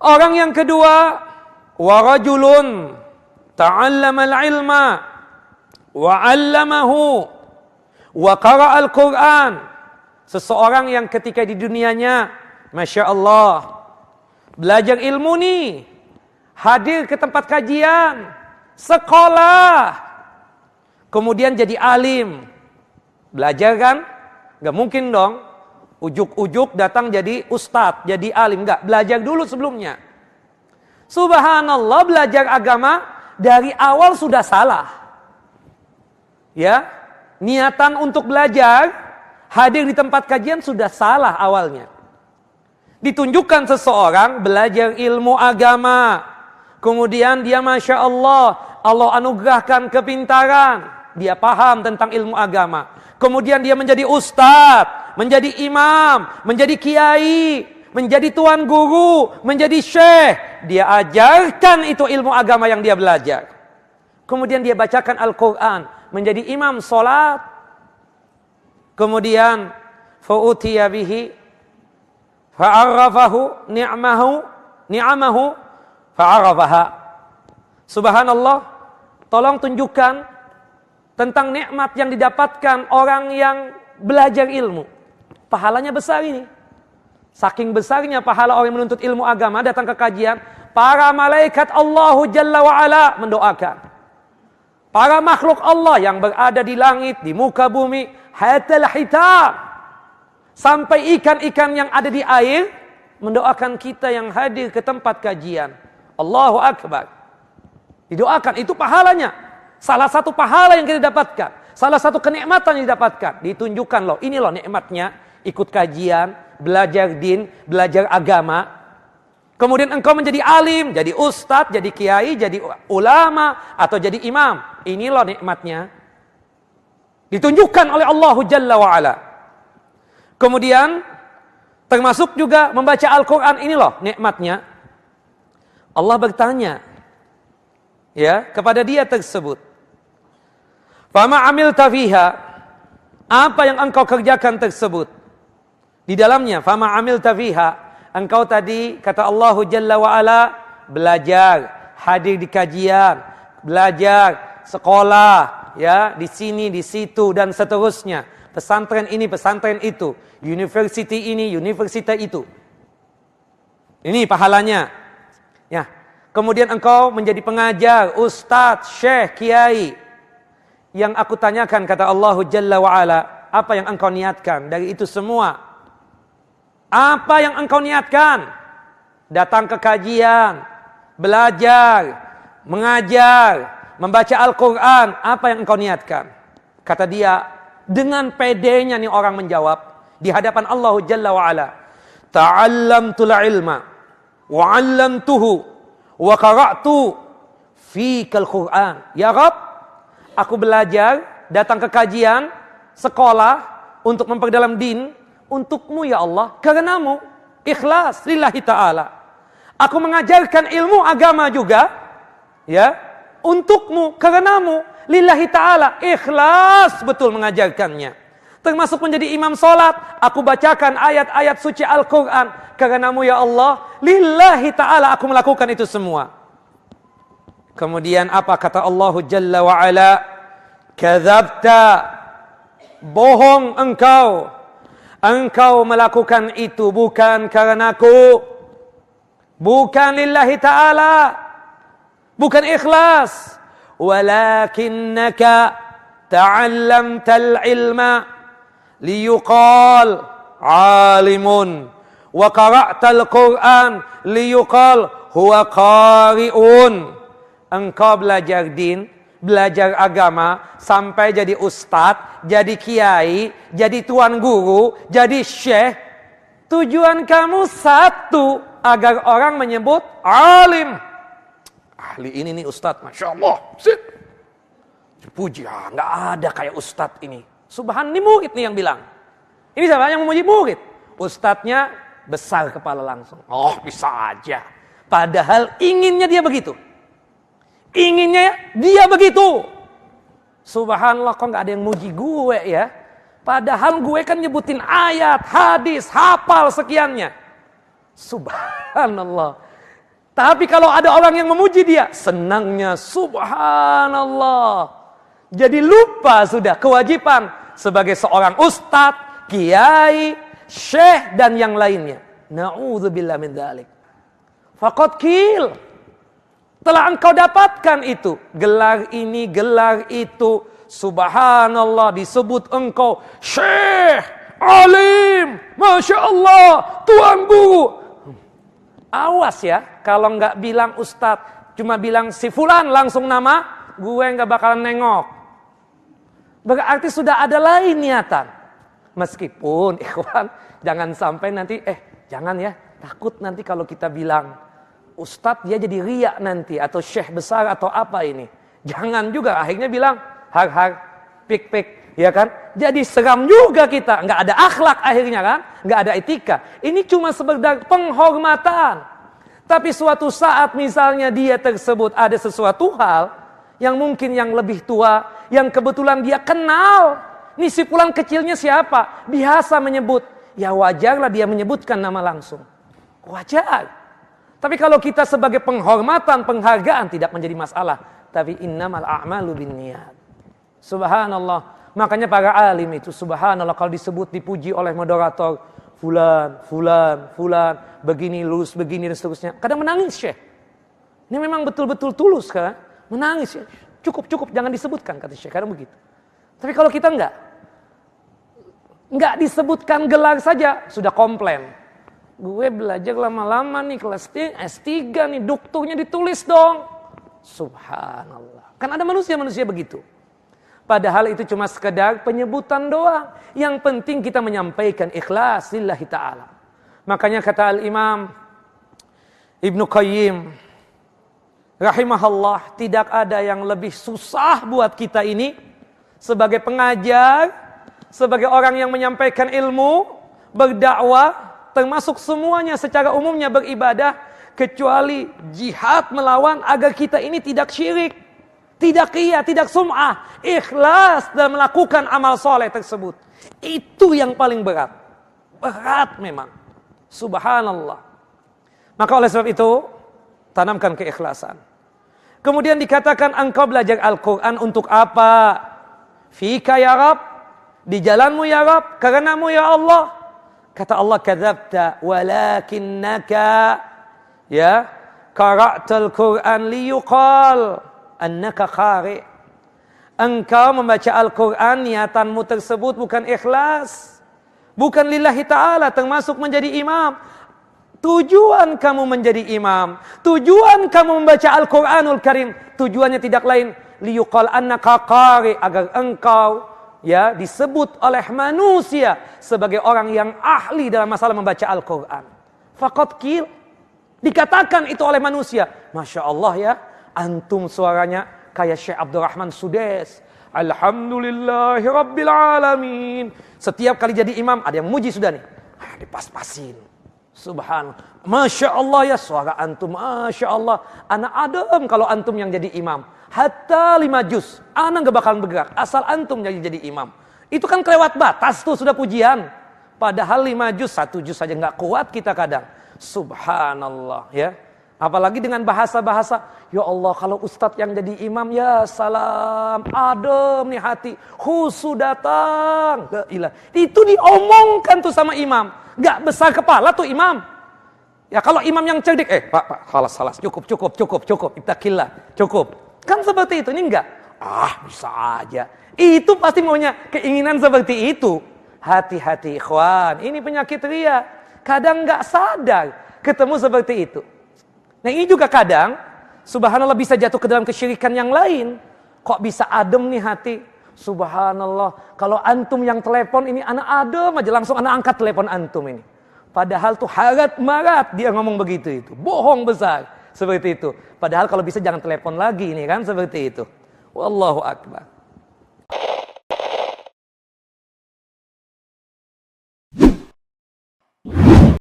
Orang yang kedua, wa rajulun ta'allama al-ilma wa 'allamahu wa qara'a al-Qur'an. Seseorang yang ketika di dunianya, Masya Allah, belajar ilmu nih, hadir ke tempat kajian, sekolah, kemudian jadi alim. Belajar kan? Gak mungkin dong, ujuk-ujuk datang jadi ustadz, jadi alim. Gak, belajar dulu sebelumnya. Subhanallah, belajar agama dari awal sudah salah. Ya, niatan untuk belajar, hadir di tempat kajian sudah salah awalnya. Ditunjukkan seseorang belajar ilmu agama, kemudian dia Masya Allah, Allah anugerahkan kepintaran, dia paham tentang ilmu agama. Kemudian dia menjadi ustadz, menjadi imam, menjadi kiai, menjadi tuan guru, menjadi syekh. Dia ajarkan itu ilmu agama yang dia belajar. Kemudian dia bacakan Al-Quran, menjadi imam solat. Kemudian fa'utiya bihi fa'arrafahu ni'amahu fa'arrafaha. Subhanallah, tolong tunjukkan tentang nikmat yang didapatkan orang yang belajar ilmu. Pahalanya besar ini. Saking besarnya pahala orang yang menuntut ilmu agama, datang ke kajian, para malaikat Allahu Jalla wa'ala mendoakan. Para makhluk Allah yang berada di langit, di muka bumi, hatal hitam, sampai ikan-ikan yang ada di air mendoakan kita yang hadir ke tempat kajian. Allahu Akbar. Didoakan, itu pahalanya. Salah satu pahala yang kita dapatkan, salah satu kenikmatan yang didapatkan, ditunjukkan loh, ini loh nikmatnya ikut kajian, belajar din, belajar agama. Kemudian engkau menjadi alim, jadi ustadz, jadi kiai, jadi ulama, atau jadi imam. Ini loh nikmatnya. Ditunjukkan oleh Allahu Jalla wa'ala. Kemudian termasuk juga membaca Al-Quran, ini loh nikmatnya. Allah bertanya ya kepada dia tersebut, fama amilta fiha, apa yang engkau kerjakan tersebut di dalamnya. Fama amilta fiha, engkau tadi kata Allahu Jalla wa'ala belajar, hadir di kajian, belajar, sekolah, ya, di sini, di situ, dan seterusnya. Pesantren ini, pesantren itu, university ini, universitas itu. Ini pahalanya. Ya. Kemudian engkau menjadi pengajar, ustadz, syekh, kiai. Yang aku tanyakan, kata Allahu Jalla wa'ala, apa yang engkau niatkan dari itu semua? Apa yang engkau niatkan? Datang ke kajian, belajar, mengajar, membaca Al-Quran, apa yang engkau niatkan? Kata dia, dengan pedenya nih orang menjawab di hadapan Allahu Jalla wa'ala, ta'allamtul ilma wa 'allamtuhu wa qara'tu fikal Qur'an. Ya Rabb, aku belajar, datang ke kajian, sekolah untuk memperdalam din untukmu ya Allah, karenamu, ikhlas lillahi ta'ala. Aku mengajarkan ilmu agama juga ya untukmu, karenamu, lillahi ta'ala, ikhlas betul mengajarkannya. Termasuk menjadi imam solat, aku bacakan ayat-ayat suci Al-Quran, karenamu ya Allah, lillahi ta'ala aku melakukan itu semua. Kemudian apa kata Allahu Jalla wa'ala? Kadzabta, bohong engkau. Engkau melakukan itu bukan karenaku, bukan lillahi ta'ala, bukan ikhlas. Walakinnaka ta'allamtal ilma liyuqal alimun wa qara'tal Qur'an liyuqal huwa qari'un. Engkau belajar din, belajar agama, sampai jadi ustadz, jadi kiai, jadi tuan guru, jadi syekh. Tujuan kamu satu, agar orang menyebut alim. Ahli ini nih ustadz, Masya Allah. Puji, nggak ada kayak ustadz ini. Subhan, ini murid nih yang bilang. Ini siapa yang memuji murid? Ustadznya besar kepala langsung. Oh, bisa aja. Padahal inginnya dia begitu. Inginnya dia begitu. Subhanallah, kok nggak ada yang muji gue ya? Padahal gue kan nyebutin ayat, hadis, hafal sekiannya. Subhanallah. Tapi kalau ada orang yang memuji dia, senangnya subhanallah. Jadi lupa sudah kewajiban sebagai seorang ustadz, kiai, syekh dan yang lainnya. Na'udzubillah min dzalik. Faqad qil. Telah engkau dapatkan itu. Gelar ini, gelar itu. Subhanallah, disebut engkau syekh, alim, masya Allah, tuan guru. Awas ya, kalau nggak bilang ustadz, cuma bilang si fulan langsung nama, gue nggak bakalan nengok. Berarti sudah ada lain niatan. Meskipun, ikhwan, jangan sampai nanti, jangan ya, takut nanti kalau kita bilang ustadz dia jadi riak nanti, atau syekh besar atau apa ini. Jangan juga, akhirnya bilang har, pik, ya kan? Jadi seram juga kita, nggak ada akhlak akhirnya kan, nggak ada etika. Ini cuma sekedar penghormatan. Tapi suatu saat misalnya dia tersebut ada sesuatu hal yang mungkin yang lebih tua, yang kebetulan dia kenal. Nih si pulang kecilnya siapa? Biasa menyebut, ya wajarlah dia menyebutkan nama langsung. Wajar. Tapi kalau kita sebagai penghormatan, penghargaan tidak menjadi masalah. Tapi innamal a'malu binniyat. Subhanallah. Makanya para alim itu subhanallah kalau disebut dipuji oleh moderator fulan, begini lurus, begini dan seterusnya. Kadang menangis syekh. Ini memang betul-betul tulus kan? Menangis ya. Cukup, jangan disebutkan kata syekh. Kadang begitu. Tapi kalau kita enggak disebutkan gelar saja sudah komplain. Gue belajar lama-lama nih kelas S3 nih, doktornya ditulis dong. Subhanallah. Kan ada manusia begitu. Padahal itu cuma sekedar penyebutan doang. Yang penting kita menyampaikan ikhlas lillahi ta'ala. Makanya kata Al-Imam Ibnu Qayyim rahimahullah, tidak ada yang lebih susah buat kita ini sebagai pengajar, sebagai orang yang menyampaikan ilmu, berdakwah, termasuk semuanya secara umumnya beribadah, kecuali jihad melawan agar kita ini tidak syirik. Tidak qiyah, tidak sum'ah, ikhlas dalam melakukan amal soleh tersebut. Itu yang paling berat. Berat memang. Subhanallah. Maka oleh sebab itu, tanamkan keikhlasan. Kemudian dikatakan engkau belajar Al-Quran untuk apa? Fika ya Rab, di jalanmu ya Rab, karenamu ya Allah. Kata Allah, kadzabta walakinnaka ya qara'tal Quran liyuqal annaka qari. Engkau membaca Al-Quran, niatanmu tersebut bukan ikhlas, bukan lillahi ta'ala, termasuk menjadi imam. Tujuan kamu menjadi imam, tujuan kamu membaca Al-Quranul Karim, tujuannya tidak lain liyuqal annaka qari, agar engkau ya disebut oleh manusia sebagai orang yang ahli dalam masalah membaca Al-Quran. Faqad qil, dikatakan itu oleh manusia. Masya Allah ya, antum suaranya kayak Syekh Abdurrahman Sudes. Alhamdulillahi Rabbil Alamin. Setiap kali jadi imam ada yang muji sudah nih. Dipas-pasin. Subhanallah. Masya Allah ya suara antum. Masya Allah. Anak Adam kalau antum yang jadi imam. Hatta 5 juz. Anak gak bakalan bergerak. Asal antum jadi imam. Itu kan kelewat batas tuh sudah pujian. Padahal 5 juz, 1 juz saja gak kuat kita kadang. Subhanallah ya. Apalagi dengan bahasa-bahasa, ya Allah kalau ustadz yang jadi imam, ya salam, adem nih hati, khusu datang. Itu diomongkan tuh sama imam, gak besar kepala tuh imam. Ya kalau imam yang cerdik, pak, salas, cukup, ittaqillah, cukup. Kan seperti itu, ini enggak. Bisa aja. Itu pasti maunya keinginan seperti itu. Hati-hati ikhwan, ini penyakit ria. Kadang gak sadar ketemu seperti itu. Nah ini juga kadang, subhanallah bisa jatuh ke dalam kesyirikan yang lain. Kok bisa adem nih hati? Subhanallah, kalau antum yang telepon ini anak adem aja, langsung anak angkat telepon antum ini. Padahal tuh harat marat dia ngomong begitu itu. Bohong besar, seperti itu. Padahal kalau bisa jangan telepon lagi ini kan, seperti itu. Wallahu akbar.